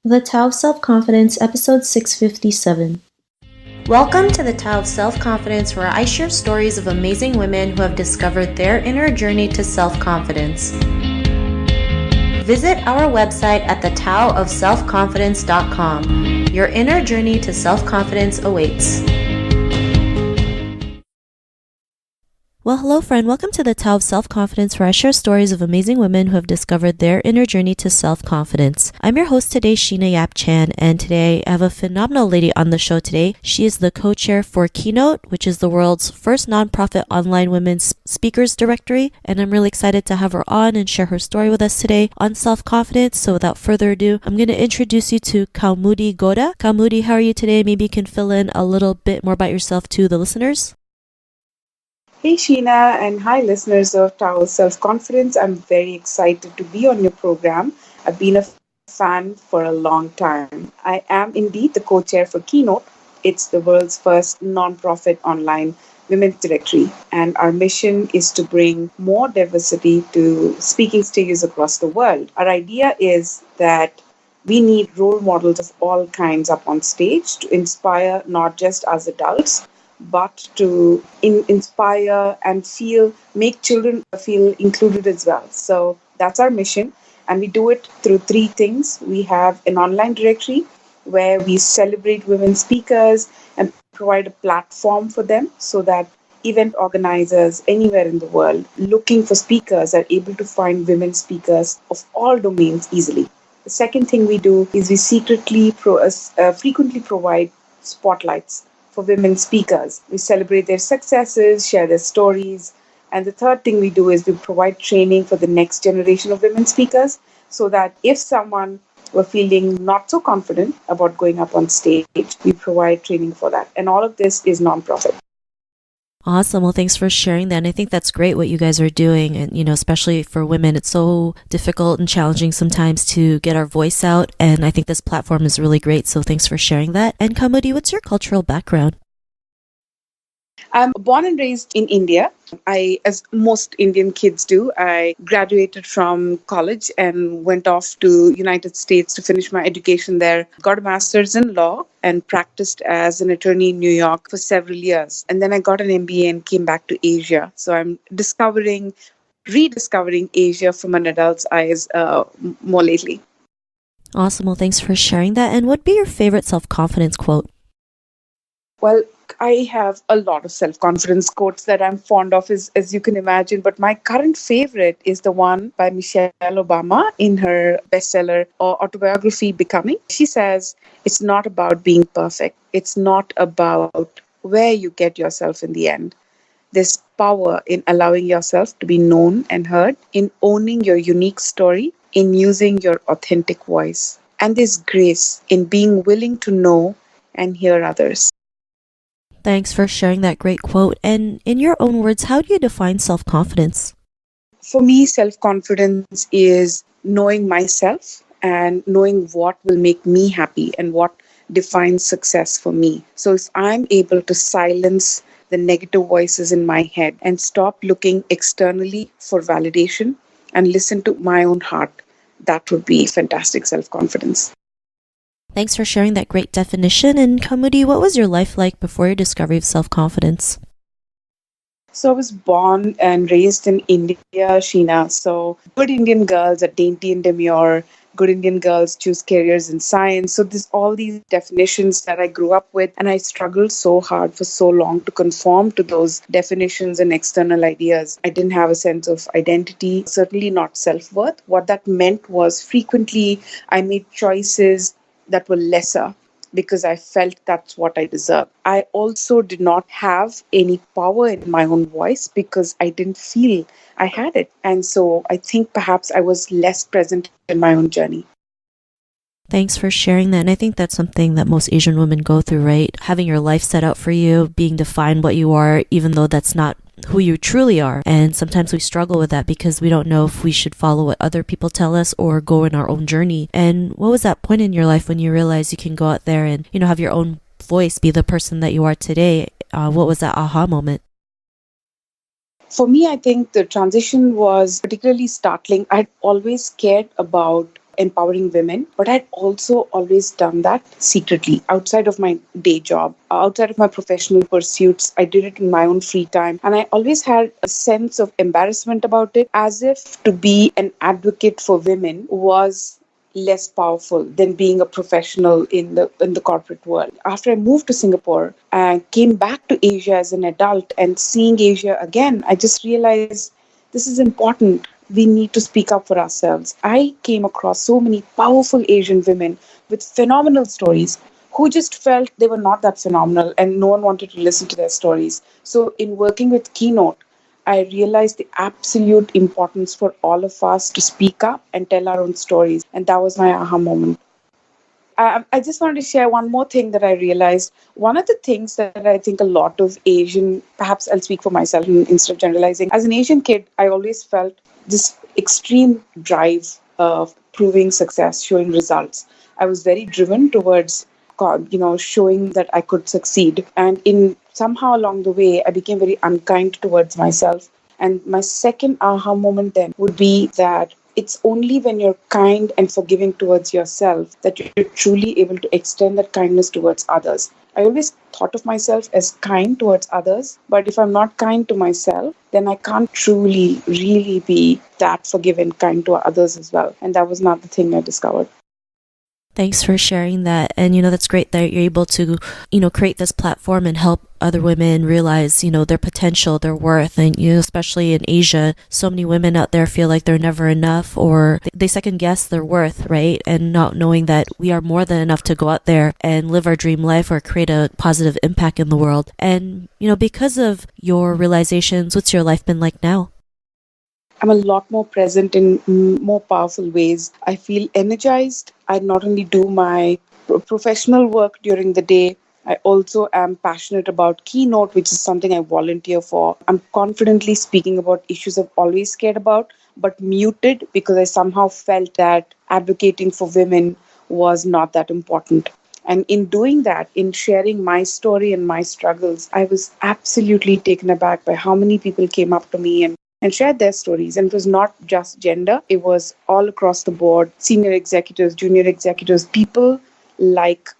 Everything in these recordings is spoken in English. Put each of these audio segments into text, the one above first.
The Tao of Self-Confidence, episode 657. Welcome to the Tao of Self-Confidence, where I share stories of amazing women who have discovered their inner journey to self-confidence. Visit our website at thetaoofselfconfidence.com. Your inner journey to self-confidence awaits. Well, hello friend. Welcome to the Tao of Self-Confidence, where I share stories of amazing women who have discovered their inner journey to self-confidence. I'm your host today, Sheena Yap Chan, and today I have a phenomenal lady on the show today. She is the co-chair for Keynote, which is the world's first nonprofit online women's speakers directory, and I'm really excited to have her on and share her story with us today on self-confidence. So without further ado, I'm going to introduce you to Kaumudi Goda. Kaumudi, how are you today? Maybe you can fill in a little bit more about yourself to the listeners. Hey Sheena, and hi listeners of Tao Self Confidence. I'm very excited to be on your program. I've been a fan for a long time. I am indeed the co chair for Keynote. It's the world's first non-profit online women's directory, and our mission is to bring more diversity to speaking stages across the world. Our idea is that we need role models of all kinds up on stage to inspire not just us adults, but to inspire and make children feel included as well. So that's our mission. And we do it through three things. We have an online directory where we celebrate women speakers and provide a platform for them so that event organizers anywhere in the world looking for speakers are able to find women speakers of all domains easily. The second thing we do is we frequently provide spotlights for women speakers. We celebrate their successes, share their stories. And the third thing we do is we provide training for the next generation of women speakers so that if someone were feeling not so confident about going up on stage, we provide training for that. And all of this is nonprofit. Awesome. Well, thanks for sharing that. And I think that's great what you guys are doing. And, especially for women, it's so difficult and challenging sometimes to get our voice out. And I think this platform is really great. So thanks for sharing that. And Kaumudi, what's your cultural background? I'm born and raised in India. As most Indian kids do, I graduated from college and went off to United States to finish my education there. Got a master's in law and practiced as an attorney in New York for several years. And then I got an MBA and came back to Asia. So I'm rediscovering Asia from an adult's eyes more lately. Awesome. Well, thanks for sharing that. And what'd be your favorite self-confidence quote? Well, I have a lot of self-confidence quotes that I'm fond of, as you can imagine, but my current favorite is the one by Michelle Obama in her bestseller or autobiography, Becoming. She says, it's not about being perfect. It's not about where you get yourself in the end. There's power in allowing yourself to be known and heard, in owning your unique story, in using your authentic voice. And there's grace in being willing to know and hear others. Thanks for sharing that great quote. And in your own words, how do you define self-confidence? For me, self-confidence is knowing myself and knowing what will make me happy and what defines success for me. So if I'm able to silence the negative voices in my head and stop looking externally for validation and listen to my own heart, that would be fantastic self-confidence. Thanks for sharing that great definition. And Kaumudi, what was your life like before your discovery of self-confidence? So I was born and raised in India, Sheena. So good Indian girls are dainty and demure. Good Indian girls choose careers in science. So there's all these definitions that I grew up with. And I struggled so hard for so long to conform to those definitions and external ideas. I didn't have a sense of identity, certainly not self-worth. What that meant was frequently I made choices that were lesser because I felt that's what I deserved. I also did not have any power in my own voice because I didn't feel I had it. And so I think perhaps I was less present in my own journey. Thanks for sharing that. And I think that's something that most Asian women go through, right? Having your life set out for you, being defined what you are, even though that's not who you truly are. And sometimes we struggle with that because we don't know if we should follow what other people tell us or go in our own journey. And what was that point in your life when you realized you can go out there and, have your own voice, be the person that you are today? What was that aha moment? For me, I think the transition was particularly startling. I'd always cared about empowering women, but I'd also always done that secretly outside of my day job, outside of my professional pursuits. I did it in my own free time, and I always had a sense of embarrassment about it, as if to be an advocate for women was less powerful than being a professional in the corporate world. After I moved to Singapore and came back to Asia as an adult and seeing Asia again, I just realized this is important. We need to speak up for ourselves. I came across so many powerful Asian women with phenomenal stories who just felt they were not that phenomenal and no one wanted to listen to their stories. So, in working with Keynote, I realized the absolute importance for all of us to speak up and tell our own stories. And that was my aha moment. I just wanted to share one more thing that I realized. One of the things that I think a lot of Asian, perhaps I'll speak for myself instead of generalizing, as an Asian kid, I always felt this extreme drive of proving success, showing results. I was very driven towards, showing that I could succeed. And in somehow along the way, I became very unkind towards myself. And my second aha moment then would be that it's only when you're kind and forgiving towards yourself that you're truly able to extend that kindness towards others. I always thought of myself as kind towards others, but if I'm not kind to myself, then I can't truly, really be that forgiving, kind to others as well. And that was not the thing I discovered. Thanks for sharing that. And, that's great that you're able to, create this platform and help other women realize, their potential, their worth. And, especially in Asia, so many women out there feel like they're never enough or they second guess their worth, right? And not knowing that we are more than enough to go out there and live our dream life or create a positive impact in the world. And, because of your realizations, what's your life been like now? I'm a lot more present in more powerful ways. I feel energized. I not only do my professional work during the day, I also am passionate about Keynote, which is something I volunteer for. I'm confidently speaking about issues I've always cared about, but muted because I somehow felt that advocating for women was not that important. And in doing that, in sharing my story and my struggles, I was absolutely taken aback by how many people came up to me and shared their stories. And it was not just gender, it was all across the board, senior executives, junior executives, people like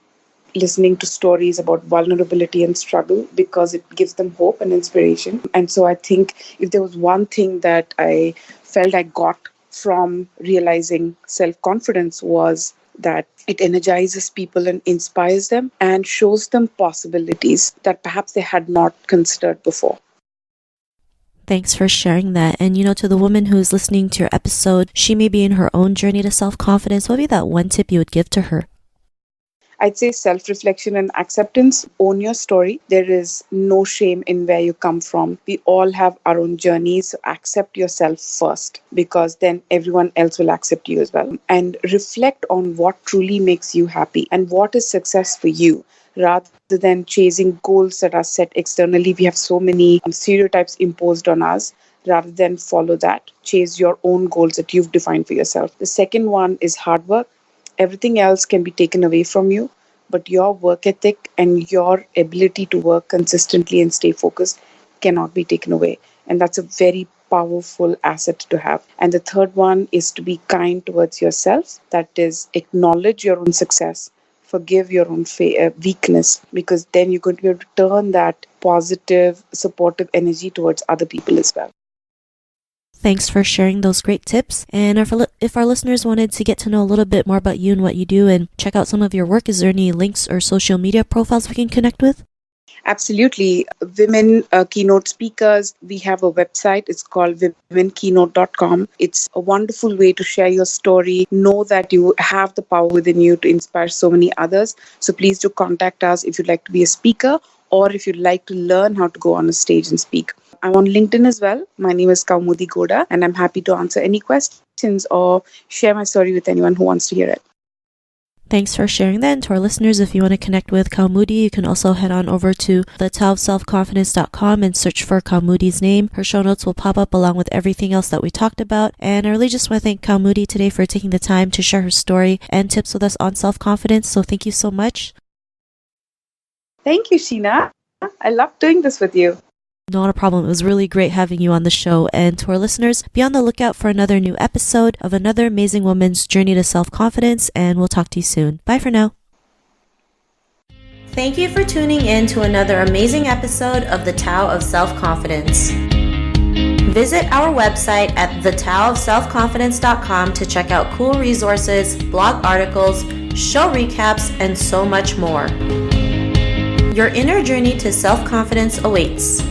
listening to stories about vulnerability and struggle because it gives them hope and inspiration. And so I think if there was one thing that I felt I got from realizing self-confidence was that it energizes people and inspires them and shows them possibilities that perhaps they had not considered before. Thanks for sharing that. And, to the woman who's listening to your episode, she may be in her own journey to self-confidence. What would be that one tip you would give to her? I'd say self-reflection and acceptance. Own your story. There is no shame in where you come from. We all have our own journeys. So accept yourself first, because then everyone else will accept you as well. And reflect on what truly makes you happy and what is success for you, rather than chasing goals that are set externally. We have so many stereotypes imposed on us. Rather than follow that, chase your own goals that you've defined for yourself. The second one is hard work. Everything else can be taken away from you, but your work ethic and your ability to work consistently and stay focused cannot be taken away. And that's a very powerful asset to have. And the third one is to be kind towards yourself. That is, acknowledge your own success, forgive your own weakness, because then you're going to be able to turn that positive, supportive energy towards other people as well. Thanks for sharing those great tips. And if our listeners wanted to get to know a little bit more about you and what you do and check out some of your work, is there any links or social media profiles we can connect with? Absolutely. Women keynote speakers. We have a website. It's called womenkeynote.com. It's a wonderful way to share your story. Know that you have the power within you to inspire so many others. So please do contact us if you'd like to be a speaker or if you'd like to learn how to go on a stage and speak. I'm on LinkedIn as well. My name is Kaumudi Goda, and I'm happy to answer any questions or share my story with anyone who wants to hear it. Thanks for sharing that. And to our listeners, if you want to connect with Kaumudi, you can also head on over to thetowofselfconfidence.com and search for Kaumudi's name. Her show notes will pop up along with everything else that we talked about. And I really just want to thank Kaumudi today for taking the time to share her story and tips with us on self-confidence. So thank you so much. Thank you, Sheena. I love doing this with you. Not a problem. It was really great having you on the show. And to our listeners, be on the lookout for another new episode of another amazing woman's journey to self-confidence, and we'll talk to you soon. Bye for now. Thank you for tuning in to another amazing episode of The Tao of Self-Confidence. Visit our website at thetaoofselfconfidence.com to check out cool resources, blog articles, show recaps, and so much more. Your inner journey to self-confidence awaits.